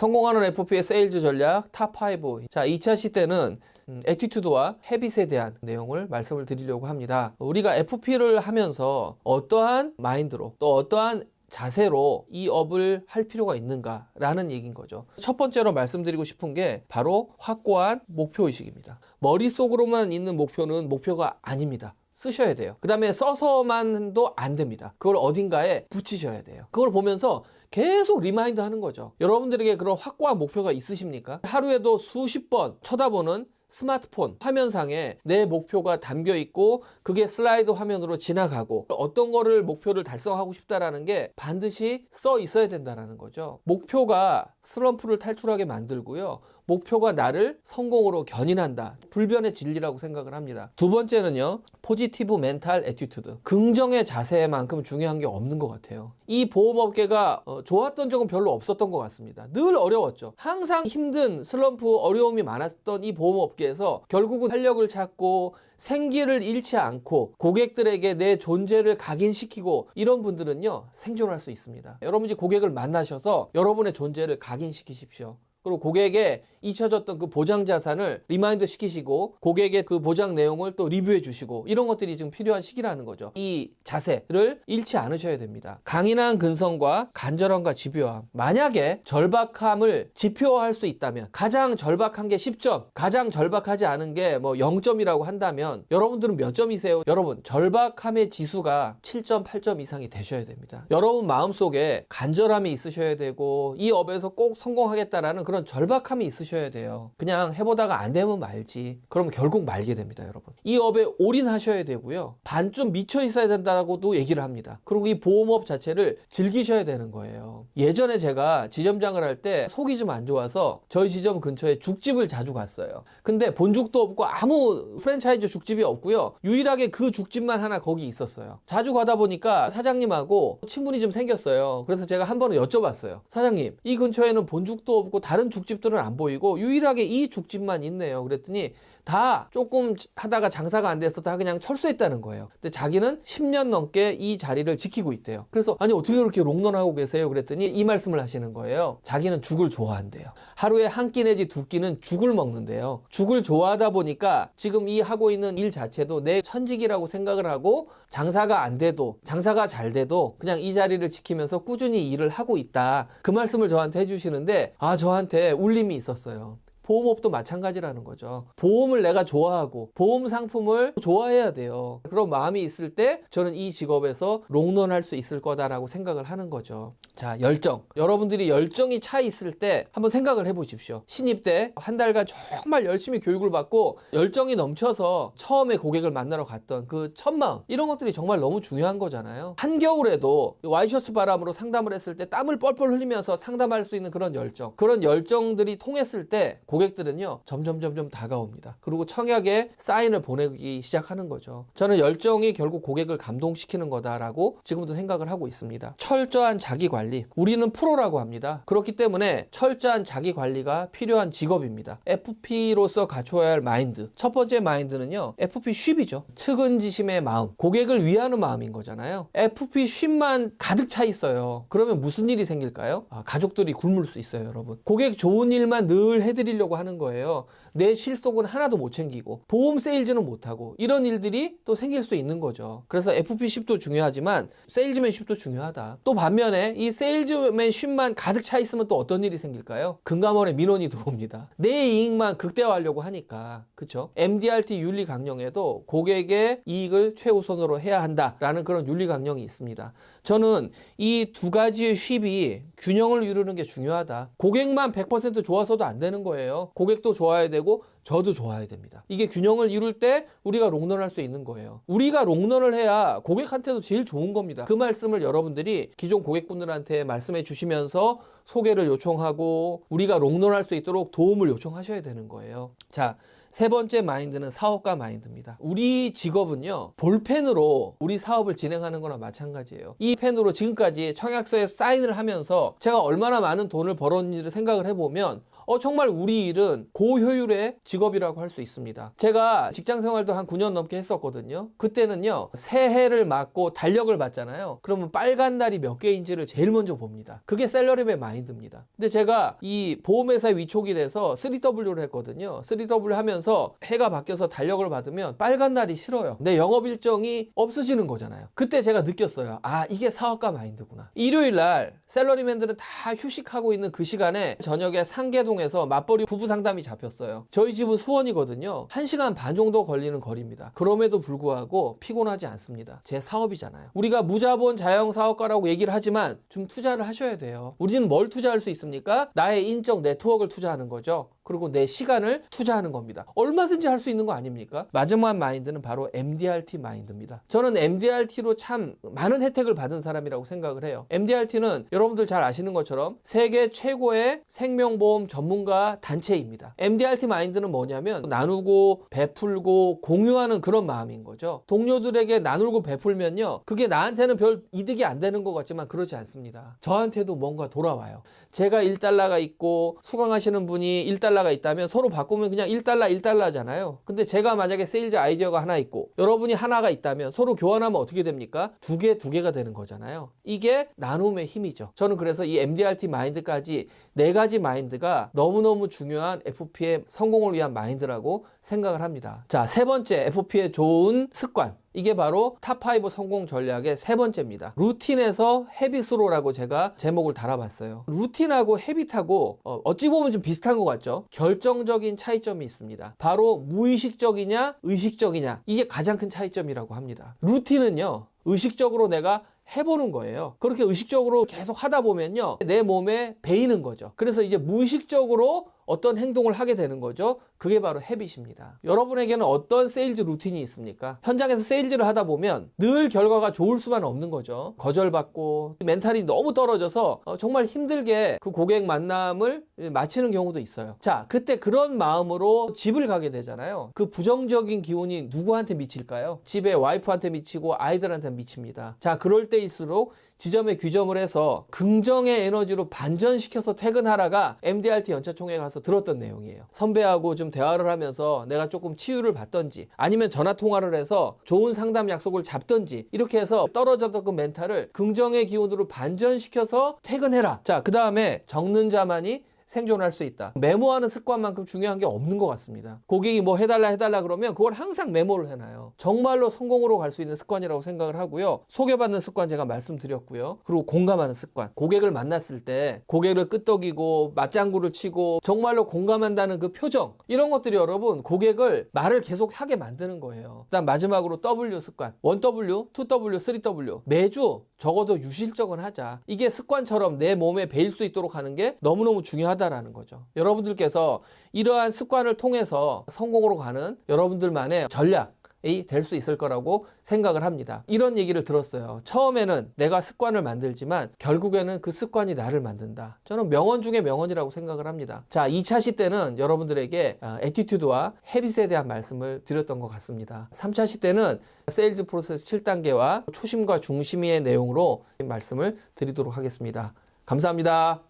성공하는 FP의 세일즈 전략 탑5. 자, 2차 시대는 애티튜드와 헤빗에 대한 내용을 말씀을 드리려고 합니다. 우리가 FP를 하면서 어떠한 마인드로 또 어떠한 자세로 이 업을 할 필요가 있는가라는 얘기인 거죠. 첫 번째로 말씀드리고 싶은 게 바로 확고한 목표의식입니다. 머릿속으로만 있는 목표는 목표가 아닙니다. 쓰셔야 돼요. 그 다음에 써서만도 안 됩니다. 그걸 어딘가에 붙이셔야 돼요. 그걸 보면서 계속 리마인드 하는 거죠. 여러분들에게 그런 확고한 목표가 있으십니까? 하루에도 수십 번 쳐다보는 스마트폰 화면상에 내 목표가 담겨 있고 그게 슬라이드 화면으로 지나가고 어떤 거를 목표를 달성하고 싶다라는 게 반드시 써 있어야 된다는 거죠. 목표가 슬럼프를 탈출하게 만들고요. 목표가 나를 성공으로 견인한다. 불변의 진리라고 생각을 합니다. 두 번째는요. 포지티브 멘탈 애티튜드. 긍정의 자세만큼 중요한 게 없는 것 같아요. 이 보험업계가 좋았던 적은 별로 없었던 것 같습니다. 늘 어려웠죠. 항상 힘든 슬럼프 어려움이 많았던 이 보험업계에서 결국은 활력을 찾고 생기를 잃지 않고 고객들에게 내 존재를 각인시키고 이런 분들은요. 생존할 수 있습니다. 여러분이 고객을 만나셔서 여러분의 존재를 각인시키십시오. 그리고 고객에게 잊혀졌던 그 보장 자산을 리마인드 시키시고 고객의 그 보장 내용을 또 리뷰해 주시고 이런 것들이 지금 필요한 시기라는 거죠. 이 자세를 잃지 않으셔야 됩니다. 강인한 근성과 간절함과 집요함. 만약에 절박함을 지표화할 수 있다면 가장 절박한 게 10점, 가장 절박하지 않은 게 뭐 0점이라고 한다면 여러분들은 몇 점이세요? 여러분 절박함의 지수가 7점, 8점 이상이 되셔야 됩니다. 여러분 마음속에 간절함이 있으셔야 되고 이 업에서 꼭 성공하겠다라는 그런 절박함이 있으셔야 돼요. 그냥 해보다가 안 되면 말지. 그러면 결국 말게 됩니다, 여러분. 이 업에 올인하셔야 되고요. 반쯤 미쳐 있어야 된다고도 얘기를 합니다. 그리고 이 보험업 자체를 즐기셔야 되는 거예요. 예전에 제가 지점장을 할 때 속이 좀 안 좋아서 저희 지점 근처에 죽집을 자주 갔어요. 근데 본죽도 없고 아무 프랜차이즈 죽집이 없고요. 유일하게 그 죽집만 하나 거기 있었어요. 자주 가다 보니까 사장님하고 친분이 좀 생겼어요. 그래서 제가 한 번은 여쭤봤어요. 사장님, 이 근처에는 본죽도 없고 다른 죽집들은 안 보이고 유일하게 이 죽집만 있네요. 그랬더니 다 조금 하다가 장사가 안 돼서 다 그냥 철수했다는 거예요. 근데 자기는 10년 넘게 이 자리를 지키고 있대요. 그래서 아니 어떻게 그렇게 롱런하고 계세요? 그랬더니 이 말씀을 하시는 거예요. 자기는 죽을 좋아한대요. 하루에 한 끼 내지 두 끼는 죽을 먹는데요. 죽을 좋아하다 보니까 지금 이 하고 있는 일 자체도 내 천직이라고 생각을 하고 장사가 안 돼도 장사가 잘 돼도 그냥 이 자리를 지키면서 꾸준히 일을 하고 있다. 그 말씀을 저한테 해주시는데 저한테 울림이 있었어요. 보험업도 마찬가지라는 거죠. 보험을 내가 좋아하고 보험 상품을 좋아해야 돼요. 그런 마음이 있을 때 저는 이 직업에서 롱런할 수 있을 거다라고 생각을 하는 거죠. 자, 열정. 여러분들이 열정이 차 있을 때 한번 생각을 해보십시오. 신입 때 한 달간 정말 열심히 교육을 받고 열정이 넘쳐서 처음에 고객을 만나러 갔던 그 첫 마음, 이런 것들이 정말 너무 중요한 거잖아요. 한겨울에도 와이셔츠 바람으로 상담을 했을 때 땀을 뻘뻘 흘리면서 상담할 수 있는 그런 열정, 그런 열정들이 통했을 때 고객들은요 점점 다가옵니다. 그리고 청약에 사인을 보내기 시작하는 거죠. 저는 열정이 결국 고객을 감동시키는 거다라고 지금도 생각을 하고 있습니다. 철저한 자기관리, 우리는 프로라고 합니다. 그렇기 때문에 철저한 자기관리가 필요한 직업입니다. FP로서 갖춰야 할 마인드, 첫 번째 마인드는요 FP 쉽이죠. 측은지심의 마음, 고객을 위하는 마음인 거잖아요. FP 쉽만 가득 차 있어요. 그러면 무슨 일이 생길까요? 가족들이 굶을 수 있어요, 여러분. 고객 좋은 일만 늘 해드리려고 하는 거예요. 내 실속은 하나도 못 챙기고 보험 세일즈는 못하고 이런 일들이 또 생길 수 있는 거죠. 그래서 FP10도 중요하지만 세일즈맨십도 중요하다. 또 반면에 이 세일즈맨십만 가득 차 있으면 또 어떤 일이 생길까요? 금감원에 민원이 들어옵니다. 내 이익만 극대화하려고 하니까. 그쵸? MDRT 윤리 강령에도 고객의 이익을 최우선으로 해야 한다라는 그런 윤리 강령이 있습니다. 저는 이 두 가지의 쉽이 균형을 이루는 게 중요하다. 고객만 100% 좋아서도 안 되는 거예요. 고객도 좋아야 되고 저도 좋아야 됩니다. 이게 균형을 이룰 때 우리가 롱런할 수 있는 거예요. 우리가 롱런을 해야 고객한테도 제일 좋은 겁니다. 그 말씀을 여러분들이 기존 고객분들한테 말씀해 주시면서 소개를 요청하고 우리가 롱런할 수 있도록 도움을 요청하셔야 되는 거예요. 자, 세 번째 마인드는 사업가 마인드입니다. 우리 직업은요 볼펜으로 우리 사업을 진행하는 거나 마찬가지예요. 이 펜으로 지금까지 청약서에 사인을 하면서 제가 얼마나 많은 돈을 벌었는지를 생각을 해보면 정말 우리 일은 고효율의 직업이라고 할 수 있습니다. 제가 직장 생활도 한 9년 넘게 했었거든요. 그때는요, 새해를 맞고 달력을 봤잖아요. 그러면 빨간 날이 몇 개인지를 제일 먼저 봅니다. 그게 셀러리맨 마인드입니다. 근데 제가 이 보험회사에 위촉이 돼서 3W를 했거든요. 3W 하면서 해가 바뀌어서 달력을 받으면 빨간 날이 싫어요. 내 영업 일정이 없어지는 거잖아요. 그때 제가 느꼈어요. 아, 이게 사업가 마인드구나. 일요일 날 셀러리맨들은 다 휴식하고 있는 그 시간에 저녁에 상계동에서 맞벌이 부부 상담이 잡혔어요. 저희 집은 수원이거든요. 1시간 반 정도 걸리는 거리입니다. 그럼에도 불구하고 피곤하지 않습니다. 제 사업이잖아요. 우리가 무자본 자영 사업가라고 얘기를 하지만 좀 투자를 하셔야 돼요. 우리는 뭘 투자할 수 있습니까? 나의 인적 네트워크를 투자하는 거죠. 그리고 내 시간을 투자하는 겁니다. 얼마든지 할 수 있는 거 아닙니까? 마지막 마인드는 바로 MDRT 마인드입니다. 저는 MDRT로 참 많은 혜택을 받은 사람이라고 생각을 해요. MDRT는 여러분들 잘 아시는 것처럼 세계 최고의 생명보험 전문가 단체입니다. MDRT 마인드는 뭐냐면 나누고 베풀고 공유하는 그런 마음인 거죠. 동료들에게 나누고 베풀면요, 그게 나한테는 별 이득이 안 되는 것 같지만 그러지 않습니다. 저한테도 뭔가 돌아와요. 제가 1달러가 있고 수강하시는 분이 1달러가 있다면 서로 바꾸면 그냥 1달러 1달러잖아요. 근데 제가 만약에 세일즈 아이디어가 하나 있고 여러분이 하나가 있다면 서로 교환하면 어떻게 됩니까? 두 개가 되는 거잖아요. 이게 나눔의 힘이죠. 저는 그래서 이 MDRT 마인드까지 4가지 마인드가 너무너무 중요한 FP의 성공을 위한 마인드라고 생각을 합니다. 자, 3번째 FP의 좋은 습관. 이게 바로 탑5 성공 전략의 3번째입니다. 루틴에서 헤빗으로라고 제가 제목을 달아봤어요. 루틴하고 헤빗하고 어찌 보면 좀 비슷한 것 같죠? 결정적인 차이점이 있습니다. 바로 무의식적이냐 의식적이냐, 이게 가장 큰 차이점이라고 합니다. 루틴은요, 의식적으로 내가 해보는 거예요. 그렇게 의식적으로 계속 하다 보면요, 내 몸에 배이는 거죠. 그래서 이제 무의식적으로 어떤 행동을 하게 되는 거죠. 그게 바로 헤빗입니다. 여러분에게는 어떤 세일즈 루틴이 있습니까? 현장에서 세일즈를 하다 보면 늘 결과가 좋을 수만 없는 거죠. 거절받고 멘탈이 너무 떨어져서 정말 힘들게 그 고객 만남을 마치는 경우도 있어요. 자, 그때 그런 마음으로 집을 가게 되잖아요. 그 부정적인 기운이 누구한테 미칠까요? 집에 와이프한테 미치고 아이들한테 미칩니다. 자, 그럴 때일수록 지점에 귀점을 해서 긍정의 에너지로 반전시켜서 퇴근하라가 MDRT 연차총회에 가서 들었던 내용이에요. 선배하고 좀 대화를 하면서 내가 조금 치유를 받던지, 아니면 전화 통화를 해서 좋은 상담 약속을 잡던지, 이렇게 해서 떨어졌던 그 멘탈을 긍정의 기운으로 반전시켜서 퇴근해라. 자, 그 다음에 적는 자만이 생존할 수 있다. 메모하는 습관만큼 중요한 게 없는 것 같습니다. 고객이 뭐 해달라 그러면 그걸 항상 메모를 해놔요. 정말로 성공으로 갈 수 있는 습관이라고 생각을 하고요. 소개받는 습관 제가 말씀드렸고요. 그리고 공감하는 습관. 고객을 만났을 때 고객을 끄떡이고 맞장구를 치고 정말로 공감한다는 그 표정, 이런 것들이 여러분 고객을 말을 계속 하게 만드는 거예요. 그다음 마지막으로 W 습관. 1W, 2W, 3W. 매주 적어도 유실적은 하자. 이게 습관처럼 내 몸에 배일 수 있도록 하는 게 너무너무 중요하다라는 거죠. 여러분들께서 이러한 습관을 통해서 성공으로 가는 여러분들만의 전략이 될 수 있을 거라고 생각을 합니다. 이런 얘기를 들었어요. 처음에는 내가 습관을 만들지만 결국에는 그 습관이 나를 만든다. 저는 명언 중에 명언이라고 생각을 합니다. 자, 2차 시 때는 여러분들에게 애티튜드와 헤빗에 대한 말씀을 드렸던 것 같습니다. 3차 시 때는 세일즈 프로세스 7단계와 초심과 중심의 내용으로 말씀을 드리도록 하겠습니다. 감사합니다.